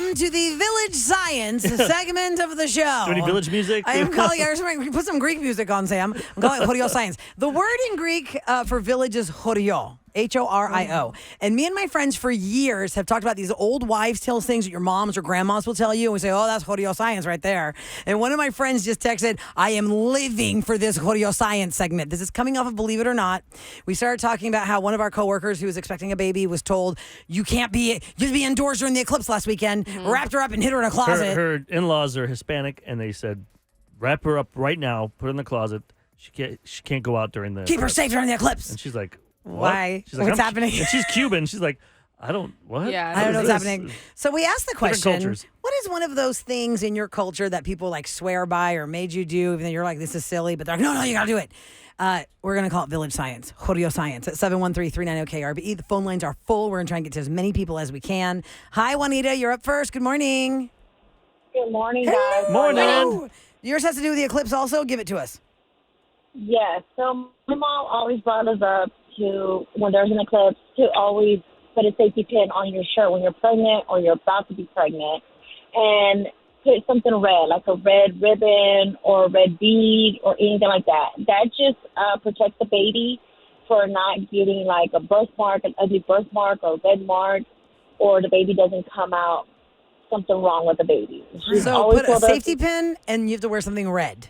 Welcome to the Village Science segment of the show. Do any village music? I am calling it, put some Greek music on, Sam. I'm calling it Horio Science. The word in Greek for village is Horio. Horio. And me and my friends for years have talked about these old wives' tales things that your moms or grandmas will tell you. And we say, oh, that's Horio Science right there. And one of my friends just texted, I am living for this Horio Science segment. This is coming off of Believe It or Not. We started talking about how one of our coworkers who was expecting a baby was told, you have to be indoors during the eclipse last weekend. Wrapped her up and hid her in a closet. Her in-laws are Hispanic, and they said, wrap her up right now, put her in the closet. She can't go out during the Keep her safe during the eclipse. And she's like, what? Why? She's like, What's happening? And she's Cuban. She's like, what? Yeah, I don't know what's this? happening. So we asked the Different question, cultures. what is one of those things in your culture that people like swear by or made you do, even though you're like, this is silly, but they're like, no, you got to do it. We're going to call it Village Science, Horio Science at 713-390-KRBE. The phone lines are full. We're going to try and get to as many people as we can. Hi, Juanita. You're up first. Good morning. Good morning, guys. Morning. Yours has to do with the eclipse also. Give it to us. Yes. So my mom always brought us up to, when there's an eclipse, to always put a safety pin on your shirt when you're pregnant or you're about to be pregnant, and put something red, like a red ribbon or a red bead or anything like that. That just protects the baby for not getting like a birthmark, an ugly birthmark or a red mark, or the baby doesn't come out something wrong with the baby. She's So always put a told us- safety pin and you have to wear something red.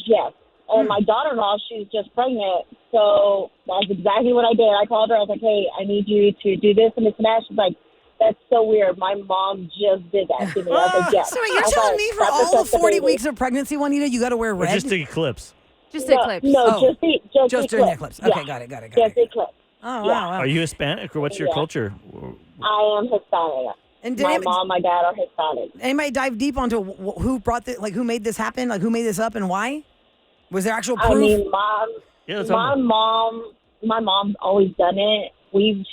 Yes. And my daughter-in-law, she's just pregnant, so that's exactly what I did. I called her. I was like, hey, I need you to do this and this and that. She's like, that's so weird. My mom just did that to me. I was like, yes. So you're I telling thought me for that all protects the 40 baby. weeks of pregnancy, Juanita, you got to wear Or red? just the eclipse. Just the eclipse. No, Oh. just During the eclipse. Okay, Yeah. got it. Just the eclipse. Oh, Yeah. wow. Are you Hispanic, or what's your Yeah. culture? I am Hispanic. And did My anybody, mom, my dad are Hispanic. anybody dive deep onto who brought who made this happen? Like, who made this up and why? Was there actual proof? I mean, Yeah, that's my mom's always done it.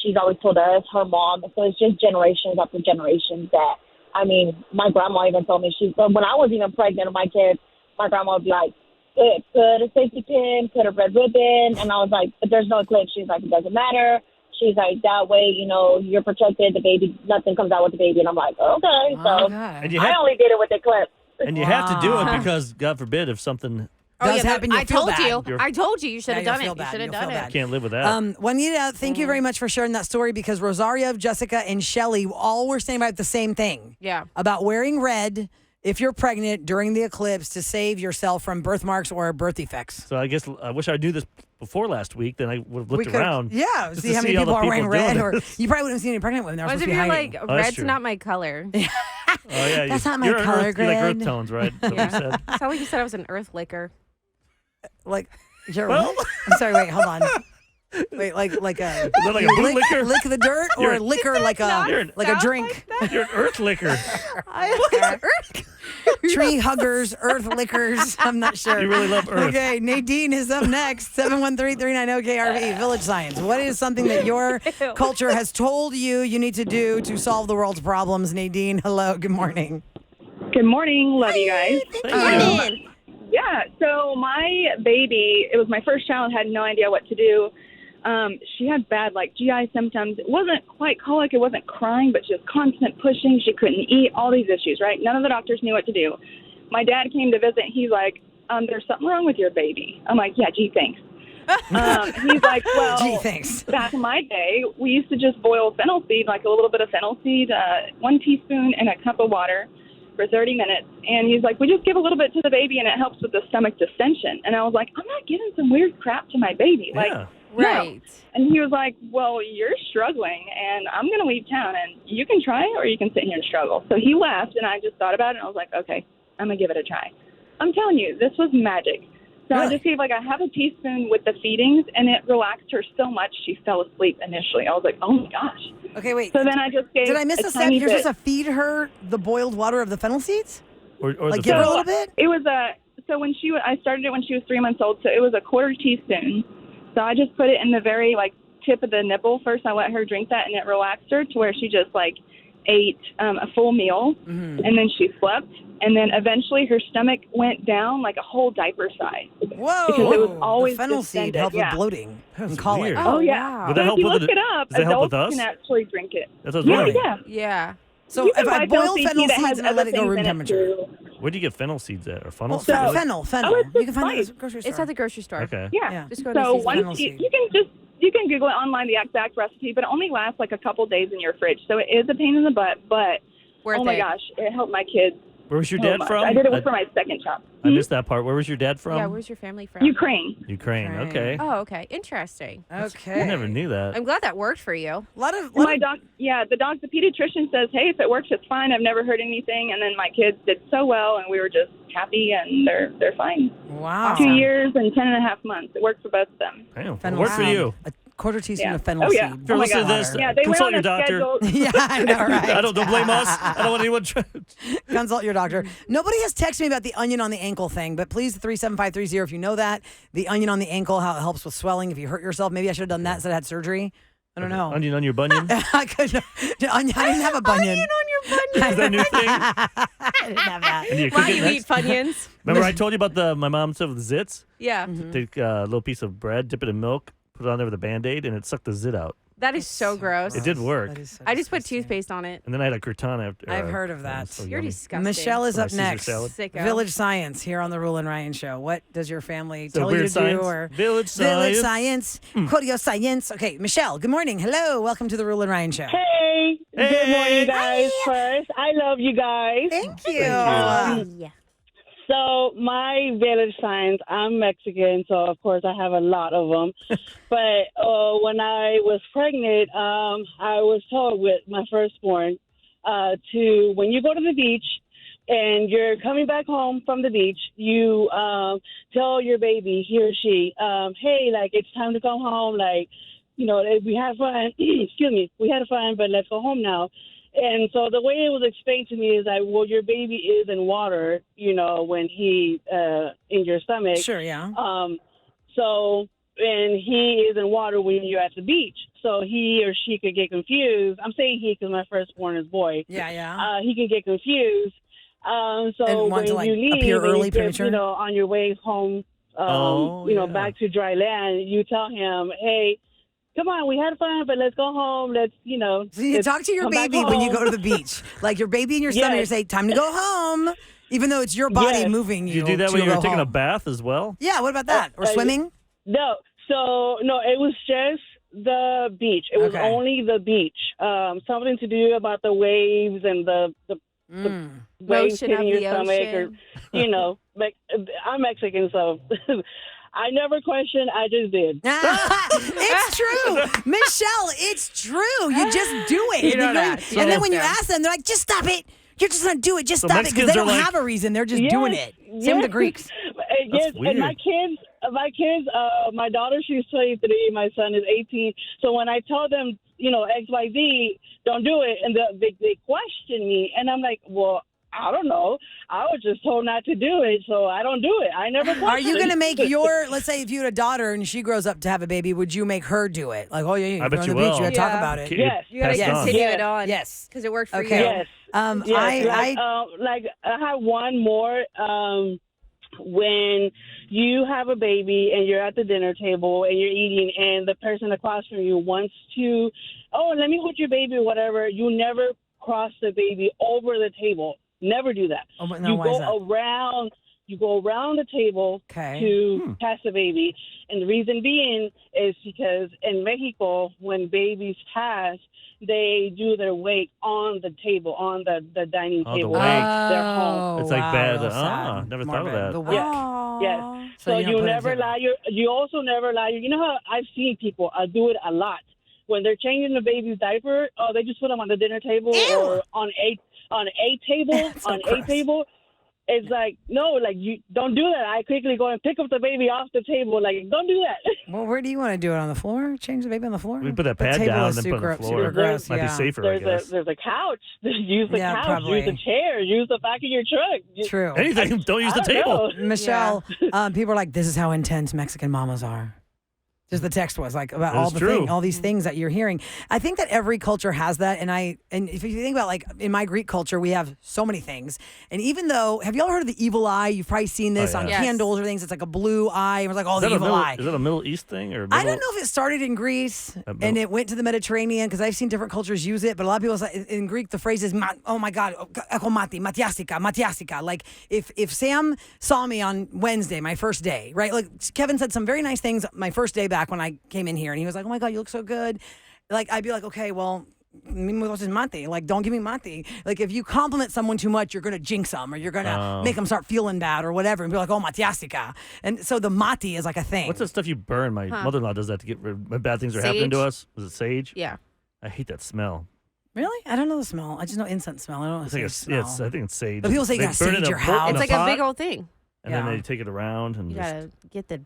She's always told us, her mom. So it's just generations after generations that, I mean, my grandma even told me, when I was even pregnant with my kids, my grandma would be like, put a safety pin, put a red ribbon. And I was like, but there's no eclipse. She's like, it doesn't matter. She's like, that way, you're protected. The baby, nothing comes out with the baby. And I'm like, okay. So God. And you I have, only did it with the eclipse. and you have to do it because, God forbid, if something Does happen, you'll I feel told bad. you. I told you. You should have Yeah, done you'll it. feel You should have bad. done You'll feel it. bad. can't live with that. Juanita, thank you very much for sharing that story, because Rosaria, Jessica, and Shelly all were saying about the same thing. Yeah. About wearing red if you're pregnant during the eclipse to save yourself from birthmarks or birth defects. So I guess I wish I knew this before last week. Then I would have looked We could- around. Yeah, just see to how many all people the are wearing doing red, or this. you probably wouldn't see any pregnant women. They're What supposed if to be you're hiding. like, that's red's true. not my color? Oh yeah, That's not my you're an color, earth, you like Grid. earth tones, right? That's what you said. It sounded like you said I was an earth licker. Like, you're Well- what? I'm sorry, wait, hold on. Wait, like a Is that like a you boot licker? lick the dirt, or You're- liquor like You're a an- like a drink. You're an earth licker. Tree huggers, earth lickers. I'm not sure. You really love earth. Okay, Nadine is up next. 713-390-KRV. Village Science. What is something that your culture has told you need to do to solve the world's problems? Nadine, hello. Good morning. Good morning. Love you guys. Thank you. Yeah, so my baby, it was my first child, had no idea what to do. She had bad, GI symptoms. It wasn't quite colic. It wasn't crying, but just constant pushing. She couldn't eat, all these issues, right? None of the doctors knew what to do. My dad came to visit. He's like, there's something wrong with your baby. I'm like, yeah, gee, thanks. He's like, well, Gee, thanks. back in my day, we used to just boil fennel seed, like a little bit of fennel seed, 1 teaspoon in a cup of water for 30 minutes. And he's like, we just give a little bit to the baby and it helps with the stomach distension. And I was like, I'm not giving some weird crap to my baby. Yeah. Right. And he was like, well, you're struggling and I'm going to leave town and you can try or you can sit here and struggle. So he left and I just thought about it and I was like, okay, I'm going to give it a try. I'm telling you, this was magic. So I just gave a half a teaspoon with the feedings and it relaxed her so much she fell asleep initially. I was like, oh my gosh. Okay, wait. So then I just gave Did I miss a a step? tiny You're bit. supposed to feed her the boiled water of the fennel seeds? Or Like the give her a fennel. little bit? It was so when I started it when she was 3 months old, so it was a quarter teaspoon. So I just put it in the very tip of the nipple first. I let her drink that and it relaxed her to where she just ate a full meal and then she slept. And then eventually her stomach went down like a whole diaper size. Whoa. Because it was always the fennel seed distended, helps yeah. with bloating That's and colic. weird. Oh, yeah. Wow. Would that So help if you with look it? it up, Does that help with adults us? can actually drink it. That's what I was Yeah, wondering. yeah. Yeah. So You if can I buy boil fennel fennel seed that seeds has and I let other it go things room in it, temperature. too. Where do you get fennel seeds at? Or funnel Well, seeds? fennel. Oh, it's You just can find that nice. at the grocery store. It's at the grocery store. Okay. Yeah. Yeah. Just go to So the fennel once seed. you can Google it online the exact recipe, but it only lasts like a couple days in your fridge. So it is a pain in the butt, but Worth oh my it. gosh, it helped my kids. Where was your so dad much. from? I did it for my second child. I missed that part. Where was your dad from? Yeah, where's your family from? Ukraine. Ukraine. Ukraine. Okay. Oh, okay. Interesting. Okay. I never knew that. I'm glad that worked for you. A lot of My the pediatrician says, hey, if it works, it's fine. I've never heard anything. And then my kids did so well, and we were just happy, and they're fine. wow. 2 years and 10.5 months. It worked for both of them. Damn. Fennel Work for seed. you. A quarter teaspoon Yeah. of fennel Oh, yeah. seed. If you're Oh my listening to God. this, Yeah, they went consult on your a doctor. schedule. Yeah, I know, right? Don't blame us. I don't want anyone to. Consult your doctor. Nobody has texted me about the onion on the ankle thing, but please 37530 if you know that. The onion on the ankle, how it helps with swelling if you hurt yourself. Maybe I should have done that instead of had surgery. I don't know. Onion on your bunion? I couldn't. I didn't have a bunion. Onion on your bunion. Is that a new thing? I didn't have that. And you cook Why it you next? eat Funyuns? Remember I told you about my mom stuff with zits? Yeah. Take a little piece of bread, dip it in milk, put it on there with a Band-Aid, and it sucked the zit out. That is so gross. It did work. That is so I just put disgusting. toothpaste on it. And then I had a crouton after. I've heard of that. so You're yummy. disgusting. Michelle is My up Caesar next. salad. Sicko. Village Science here on the Roula and Ryan Show. What does your family So tell you weird to science? do? Or Village Village science. Science. Choreo Science. Okay, Michelle, good morning. Hello. Welcome to the Roula and Ryan Show. Hey, good morning, guys. First, I love you guys. Thank you. Yeah. So, my village signs, I'm Mexican, so of course I have a lot of them. But when I was pregnant, I was told with my firstborn when you go to the beach and you're coming back home from the beach, you tell your baby, he or she, hey, like, it's time to come home. Like, you know, we had fun. Excuse me. We had fun, but let's go home now. And so the way it was explained to me is that, well, your baby is in water, you know, when he in your stomach. Sure, yeah. And he is in water when you're at the beach. So he or she could get confused. I'm saying he because my firstborn is boy. Yeah, yeah. He could get confused. And So want when to, like, you leave, appear and early, you get, premature? you know, on your way home, back to dry land, you tell him, hey, come on, we had fun, but let's go home. Let's, you know. So you let's talk to your come back baby when you home. go to the beach. Like your baby in your stomach, you Yes. say, time to go home. Even though it's your body Yes. moving Did you. you do that to when you were go taking a home. bath as well? Yeah, what about that? Or swimming? No, it was just the beach. It was Okay. only the beach. Something to do about the waves and the waves Motion of hitting your the stomach, or ocean. you know. I'm Mexican, so I never questioned. I just did. It's true. Michelle, it's true. You just do it. You know And that. You then know when you that. ask them, they're like, just stop it. You're just going to do it. Just So stop it. Because Mexicans they are don't like- have a reason. They're just Yes, doing it. Same with yes. the Greeks. Yes, weird. and my kids, my daughter, she's 23, my son is 18. So when I tell them, you know, XYZ, don't do it, and they question me, and I'm like, well, I don't know. I was just told not to do it, so I don't do it. I never. Are you going to make let's say if you had a daughter and she grows up to have a baby, would you make her do it? Like, oh, yeah, you're I bet on you the beach. will. You got to talk Yeah. about it. Yes. You gotta Pass it on. continue Yes. it on. Yes. Because it worked for Okay. you. Yes. Yes, Yes, I have one more. When you have a baby and you're at the dinner table and you're eating, and the person across from you wants to, oh, let me hold your baby or whatever, you never cross the baby over the table. Never do that. Oh, but no, You why is go that? around. You go around the table Okay. to pass the baby, and the reason being is because in Mexico, when babies pass, they do their wake on the table, on the dining Oh, the table. wake. They're home. It's like wow, bad. real sad. Never thought of that. The wake. Yeah. Yes. So So you don't you put it never together. lie. You also never lie. You know how I've seen people do it a lot when they're changing the baby's diaper. Oh, they just put them on the dinner table Ew. or on a table. So on gross. a table. It's like, no, like, you don't do that. I quickly go and pick up the baby off the table. Like, don't do that. Well, where do you want to do it? On the floor? Change the baby on the floor? We put that The pad table down is and then put it on the super, floor. super gross. Might be yeah. safer, I guess. There's a couch. Use the Yeah, couch. probably. Use the chair. Use the back of your truck. True. Anything. Don't use the I don't table. know. Michelle, people are like, this is how intense Mexican mamas are. Just the text was like about That all is true. all these things that you're hearing. I think that every culture has that, and if you think about like in my Greek culture, we have so many things. And even though, have you ever heard of the evil eye? You've probably seen this yeah. on Yes. candles or things. It's like a blue eye. And it's like, oh, Is the that a evil Middle, eye. is that a Middle East thing or? I don't know if it started in Greece and it went to the Mediterranean because I've seen different cultures use it. But a lot of people say in Greek the phrase is oh my God, matiasika. Like if Sam saw me on Wednesday, my first day, right? Like Kevin said some very nice things my first day back when I came in here, and he was like, "Oh my God, you look so good." Like I'd be like, "Okay, well." Like, don't give me mate. Like, if you compliment someone too much, you're gonna jinx them, or you're gonna make them start feeling bad, or whatever, and be like, "Oh, matiasika." And so the mate is like a thing. What's that stuff you burn? My mother-in-law does that to get rid when bad things are happening to Sage? us. Was it sage? Yeah. I hate that smell. Really? I don't know the smell. I just know incense smell. I don't know It's the like smell. I think it's sage. But people say you They gotta burn it in sage a your bo- house. in It's like a big pot, old thing. and then Yeah. they take it around and You just gotta get the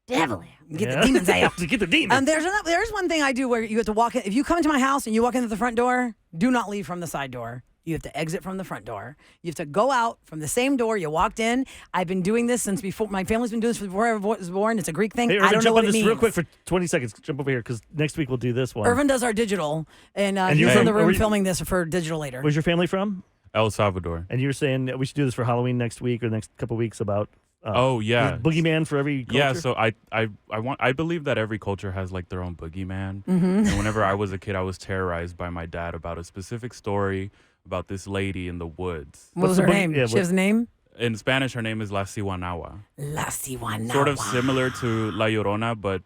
devil out. Get the demons out. to get the demons. And there's one thing I do where you have to walk in. If you come into my house and you walk into the front door, do not leave from the side door. You have to exit from the front door. You have to go out from the same door you walked in. I've been doing this since before. My family's been doing this before I was born. It's a Greek thing. Hey, I Irvin, don't know jump what on it this means. real quick for 20 seconds. Jump over here because next week we'll do this one. Irvin does our digital, and you're he's in from- the are room we- filming this for digital later. Where's your family from? El Salvador. And you were saying that we should do this for Halloween next week or the next couple weeks about. Oh, yeah. Boogeyman for every culture. Yeah, so I believe that every culture has like their own boogeyman. Mm-hmm. And whenever I was a kid, I was terrorized by my dad about a specific story about this lady in the woods. What was the her boog- name? yeah, She has a name? In Spanish, her name is La Siwanawa. La Siwanawa. Sort of similar to La Llorona, but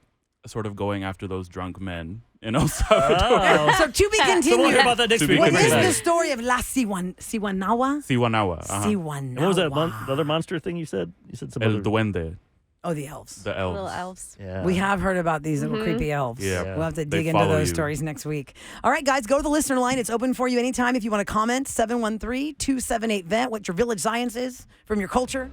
sort of going after those drunk men in El Salvador. Oh. So to be So we'll continued. hear about that next To be week. What is continued. the story of La Siwanawa? Siwanawa. Siwanawa. And what was that the other monster thing you said? You said some El other. Duende, Oh, the elves. the elves. Little elves. Yeah. We have heard about these little creepy elves. Yeah. We'll have to They dig into follow those you. stories next week. All right, guys, go to the listener line. It's open for you anytime if you want to comment. 713-278-VENT, what your village science is from your culture.